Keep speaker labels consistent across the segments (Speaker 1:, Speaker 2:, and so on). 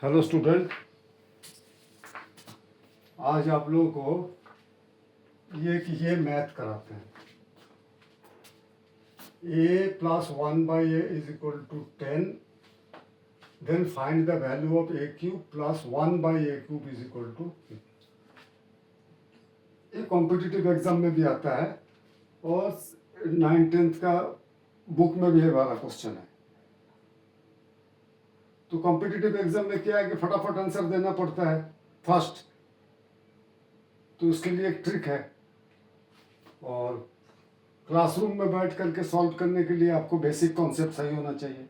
Speaker 1: Hello student, आज आप लोगों को ये मैथ कराते हैं। a plus 1/a is equal to 10, then find the value of a cube plus 1/a cube is equal to. ये कॉम्पिटिटिव एग्जाम में भी आता है और 9th-10th का बुक में भी ये वाला क्वेश्चन है। तो कॉम्पिटिटिव एग्जाम में क्या है कि फटाफट आंसर देना पड़ता है फर्स्ट, तो उसके लिए एक ट्रिक है। और क्लासरूम में बैठ करके सॉल्व करने के लिए आपको बेसिक कॉन्सेप्ट सही होना चाहिए,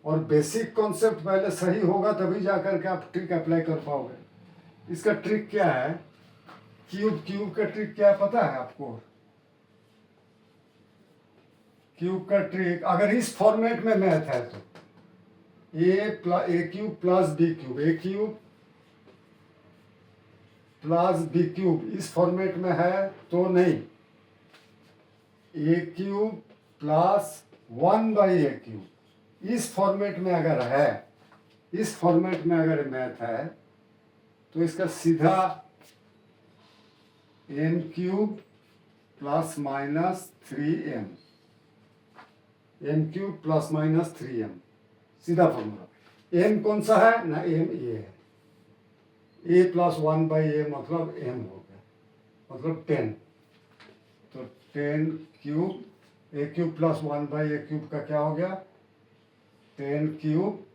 Speaker 1: और बेसिक कॉन्सेप्ट पहले सही होगा तभी जा करके आप ट्रिक अप्लाई कर पाओगे। इसका ट्रिक क्या है, क्यूब का ट्रिक क्या है पता है आपको? क्यूब का ट्रिक अगर इस फॉर्मेट में मैथ है तो ए cube plus B cube, A cube plus B cube इस फॉर्मेट में है तो नहीं, ए क्यूब प्लस 1/a क्यूब इस फॉर्मेट में अगर है, इस फॉर्मेट में अगर मैथ है तो इसका सीधा m cube plus minus 3m, m cube plus minus 3m सीधा फॉर्मूला। m कौन सा है ना, m ये है, a प्लस 1/a मतलब m हो गया, मतलब 10। तो 10 cube, a cube plus 1/a cube का क्या हो गया, 10 क्यूब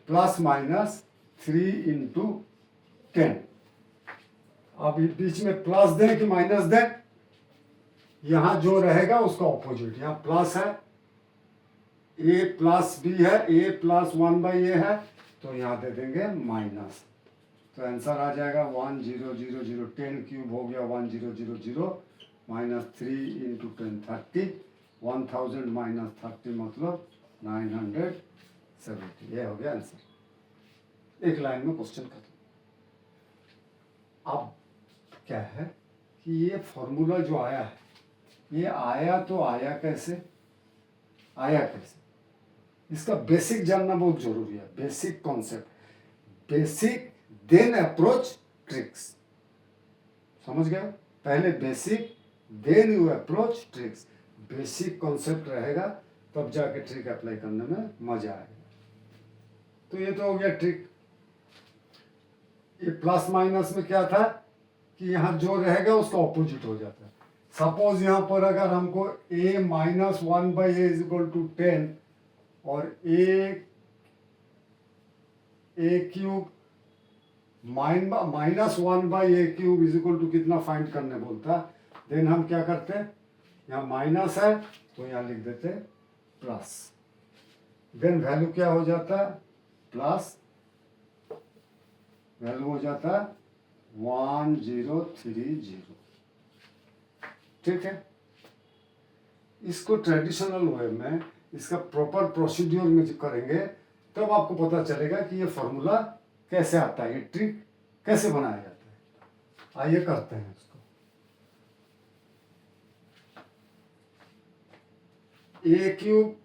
Speaker 1: प्लस माइनस 3 इंटू 10। अब बीच में प्लस दें कि माइनस दें, यहां जो रहेगा उसका ऑपोजिट, यहां प्लस है, a प्लस b है, a प्लस 1/a है, तो यहां दे देंगे माइनस। तो आंसर आ जाएगा 1000, 10 क्यूब हो गया 1000 माइनस 3 इंटू 10 30, 1000 माइनस 30 मतलब 970। ये हो गया आंसर। एक लाइन में क्वेश्चन खत्म। अब क्या है कि ये फॉर्मूला जो आया है, ये आया तो आया कैसे, आया कैसे, इसका बेसिक जानना बहुत जरूरी है। Basic concept, basic then approach tricks, समझ गए? पहले basic then you approach tricks. Basic concept रहेगा तब जाके ट्रिक अप्लाई करने में मजा आएगा। तो ये तो हो गया ट्रिक। ये प्लस माइनस में क्या था कि यहाँ जो रहेगा उसका ऑपोजिट हो जाता है। सपोज यहाँ पर अगर हमको a minus 1/a is equal to 10 और a cube minus 1/a cube is equal to कितना फाइंड करने बोलता है, देन हम क्या करते हैं, यहाँ माइनस है तो यहाँ लिख देते हैं प्लस, देन वैल्यू क्या हो जाता है, प्लस वैल्यू हो जाता है 1030। ठीक है, इसको ट्रेडिशनल वे में, इसका प्रॉपर प्रोसीड्यूर में करेंगे तब आपको पता चलेगा कि ये फॉर्मूला कैसे आता है, ये ट्रिक कैसे बनाया जाता है। आइए करते हैं इसको। a cube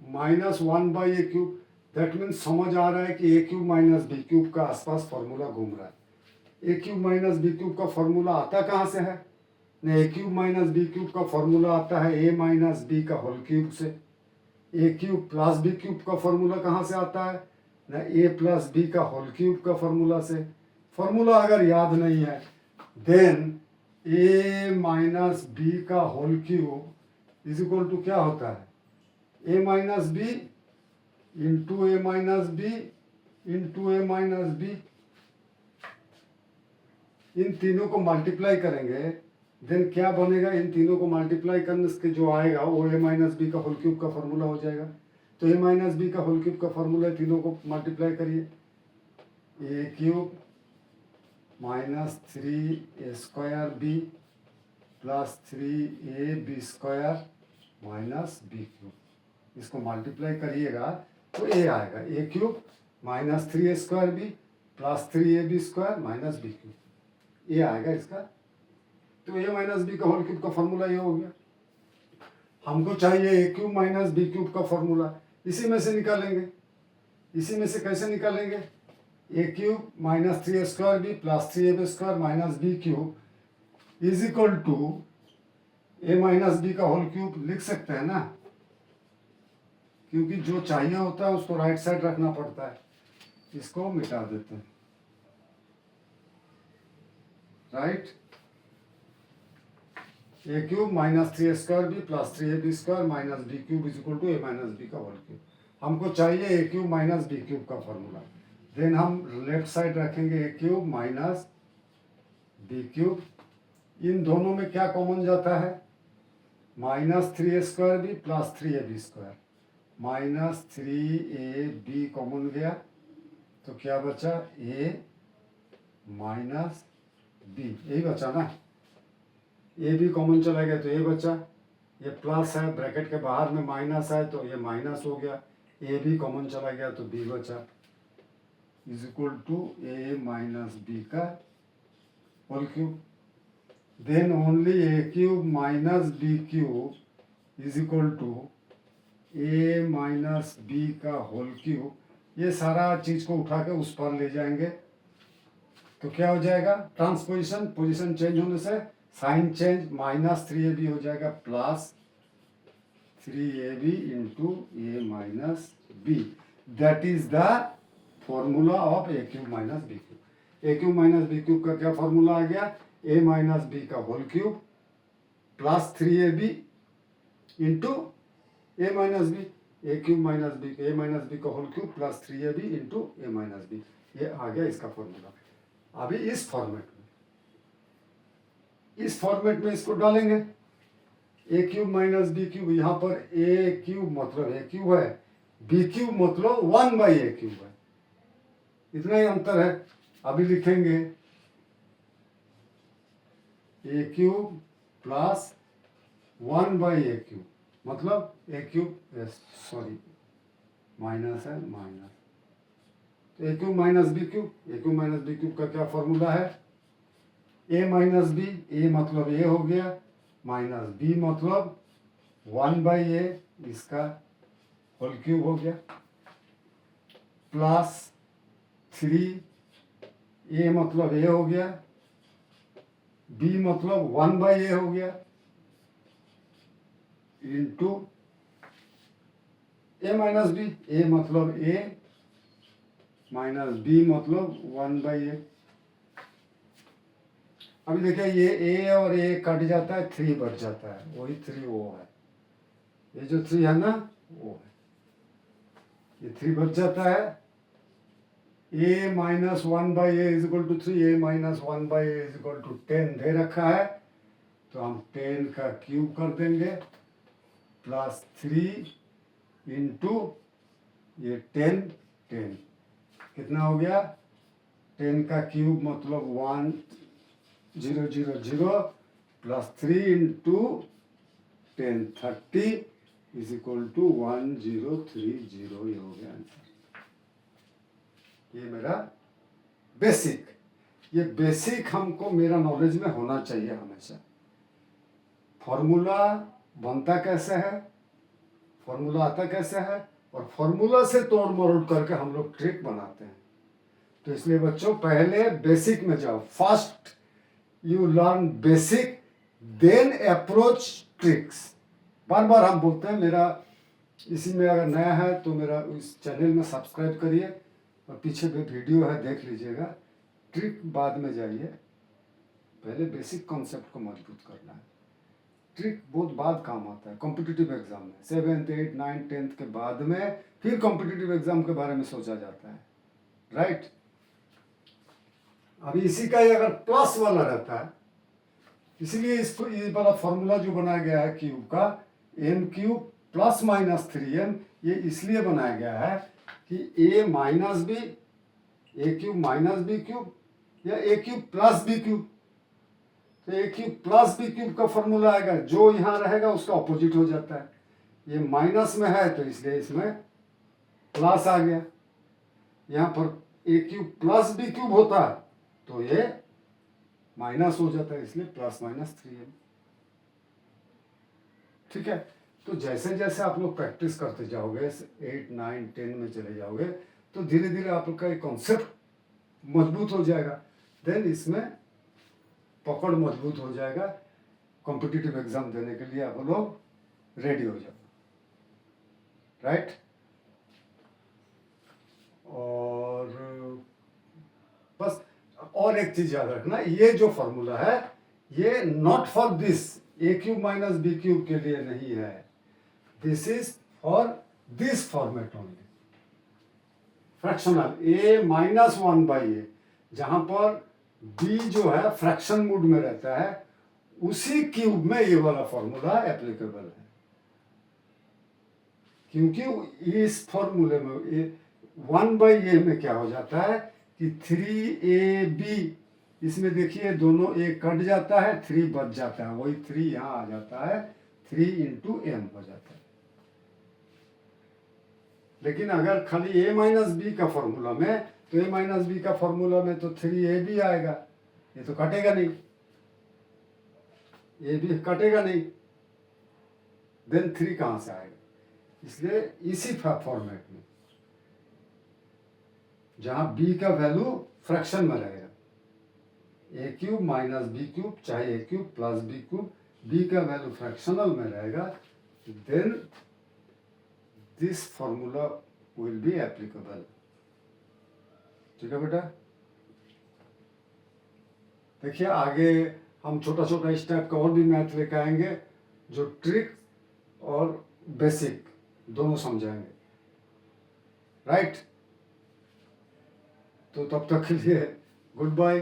Speaker 1: minus 1/a cube, that means समझ आ रहा है कि a cube minus B cube का आसपास फॉर्मूला घूम रहा है। a cube minus B cube का फॉर्मूला आता कहाँ से है, न a cube minus B cube का फॉर्मूला आता है a माइनस बी का होल क्यूब से। a cube plus B cube का फॉर्मूला कहाँ से आता है, न a प्लस बी का होल क्यूब का फॉर्मूला से। फॉर्मूला अगर याद नहीं है देन a माइनस बी का whole cube is equal to क्या होता है, a minus B into A minus B into A minus B. इन तीनों को मल्टीप्लाई करेंगे देन क्या बनेगा, इन तीनों को मल्टीप्लाई करने से जो आएगा वो a माइनस बी का होल क्यूब का फॉर्मूला हो जाएगा। तो a माइनस बी का होल क्यूब का फॉर्मूला, तीनों को मल्टीप्लाई करिए, a cube minus 3a² plus 3ab² minus B cube, इसको मल्टीप्लाई करिएगा तो a आएगा, a cube minus 3a² plus 3ab² minus B cube, ये आएगा इसका। तो a माइनस बी का होल क्यूब का फॉर्मूला ये हो गया। हमको चाहिए a cube minus B cube का फॉर्मूला, इसी में से निकालेंगे। इसी में से कैसे निकालेंगे, A cube minus 3a² plus 3ab² minus B cube is equal to A minus B का होल क्यूब लिख सकते हैं ना, क्योंकि जो चाहिए होता है उसको राइट साइड रखना पड़ता है। इसको मिटा देते हैं, right. A cube minus 3a² plus 3ab² minus B cube is equal to A minus B का होल क्यूब। हमको चाहिए A cube minus B cube का फॉर्मूला। देन हम लेफ्ट साइड रखेंगे A cube minus B cube. इन दोनों में क्या कॉमन जाता है? Minus 3a² plus 3ab², minus 3ab common गया तो क्या बचा? ए माइनस बी, यही बचा ना। ए भी कॉमन चला गया तो ए बचा, ये प्लस है, ब्रैकेट के बाहर में माइनस है तो ये माइनस हो गया। ए भी कॉमन चला गया तो बी बचा, is equal to A minus B का whole cube. Then only A cube minus B cube is equal to A minus B का होल क्यूब। ये सारा चीज को उठा के उस पर ले जाएंगे तो क्या हो जाएगा? ट्रांसपोजिशन, पोजीशन चेंज होने से साइन चेंज, माइनस 3ab हो जाएगा plus 3ab into A minus B. That is the formula of A cube minus B cube. A cube minus B cube का क्या फॉर्मूला आ गया? ए माइनस बी का whole cube plus 3ab into A minus B. A cube minus B, A minus B का whole cube plus 3ab into A minus B. ये आ गया इसका फॉर्मूला। अभी इस फॉर्मेट में इसको डालेंगे। ए क्यूब माइनस बी क्यूब, यहाँ पर ए क्यूब मतलब ए क्यूब है, बी क्यूब मतलब 1/a क्यूब है, इतना ही अंतर है। अभी लिखेंगे ए क्यूब प्लस 1/a क्यूब, मतलब ए क्यूब, सॉरी माइनस है, माइनस, तो ए cube minus B cube. A cube minus B cube का क्या फॉर्मूला है? ए माइनस बी, ए मतलब ए हो गया, माइनस बी मतलब 1/a, इसका होल क्यूब हो गया, प्लस 3, ए मतलब ए हो गया, बी मतलब 1/a हो गया, इंटू ए माइनस बी, ए मतलब ए माइनस बी मतलब 1/a। अभी देखिए ये ए और ए कट जाता है, 3 बच जाता है, वही 3 वो है, ये जो 3 है ना वो है, ये 3 बच जाता है। A minus 1/a is equal to 3, A minus 1/a is equal to 10 दे रखा है, तो हम 10 का क्यूब कर देंगे प्लस 3 इंटू ये 10, 10 कितना हो गया? 10 का क्यूब मतलब 1000 plus 3 into 10, 30 is equal to 1030। ये हो गया आंसर। ये मेरा बेसिक, ये बेसिक हमको मेरा नॉलेज में होना चाहिए हमेशा। फॉर्मूला बनता कैसे है, फॉर्मूला आता कैसे है, और फॉर्मूला से तोड़ मरोड़ करके हम लोग ट्रिक बनाते हैं। तो इसलिए बच्चों पहले बेसिक में जाओ, first you learn basic then approach tricks. बार बार हम बोलते हैं, मेरा इसी में अगर नया है तो मेरा इस चैनल में सब्सक्राइब करिए और पीछे भी वीडियो है देख लीजिएगा। ट्रिक बाद में जाइए, पहले बेसिक कॉन्सेप्ट को मजबूत करना है। ट्रिक बहुत बाद काम आता है कॉम्पिटिटिव एग्जाम में, 7th 8th 9th 10th के बाद में फिर कॉम्पिटिटिव एग्जाम के बारे में सोचा जाता है, राइट। अभी इसी का ही अगर प्लस वाला रहता है, इसीलिए इसको ये वाला फॉर्मूला जो बनाया गया है क्यूब का, M cube plus minus 3m, ये इसलिए बनाया गया है कि ए minus B, A cube minus B cube या ए क्यूब प्लस बी क्यूब। तो ए क्यूब प्लस बी क्यूब का फॉर्मूला आएगा, जो यहाँ रहेगा उसका ऑपोजिट हो जाता है। ये माइनस में है तो इसलिए इसमें प्लस आ गया। यहाँ पर ए क्यूब प्लस बी क्यूब होता है तो ये माइनस हो जाता है, इसलिए प्लस माइनस 3m। ठीक है, तो जैसे जैसे आप लोग प्रैक्टिस करते जाओगे, 8 9 10 में चले जाओगे, तो धीरे धीरे आप लोग का एक कॉन्सेप्ट मजबूत हो जाएगा, देन इसमें पकड़ मजबूत हो जाएगा, कॉम्पिटिटिव एग्जाम देने के लिए आप लोग रेडी हो जाओ, राइट। और बस और एक चीज याद रखना, ये जो फॉर्मूला है ये not for this A cube minus B cube के लिए नहीं है, this is for this format only, fractional A minus one by A, जहां पर बी जो है फ्रैक्शन मूड में रहता है, उसी क्यूब में ये वाला फॉर्मूला एप्लीकेबल है। क्योंकि इस फॉर्मूले में वन बाई ए में क्या हो जाता है कि 3ab, इसमें देखिए दोनों ए कट जाता है, 3 बच जाता है, वही 3 यहाँ आ जाता है, 3 इंटू एम हो जाता है। लेकिन अगर खाली a माइनस बी का फॉर्मूला में, तो a माइनस बी का फॉर्मूला में तो 3ab आएगा, ये तो कटेगा नहीं, ये भी कटेगा नहीं, देन 3 कहाँ से आएगा। इसलिए इसी फॉर्मेट में जहां b का वैल्यू फ्रैक्शन में रहेगा, A cube minus B cube चाहे A cube plus B cube, b का वैल्यू फ्रैक्शनल में रहेगा, then this formula will be applicable. ठीक है बेटा, देखिए आगे हम छोटा छोटा इस टाइप का और भी मैथ लेकर आएंगे, जो ट्रिक और बेसिक दोनों समझाएंगे, राइट। तो तब तक के लिए गुड बाय।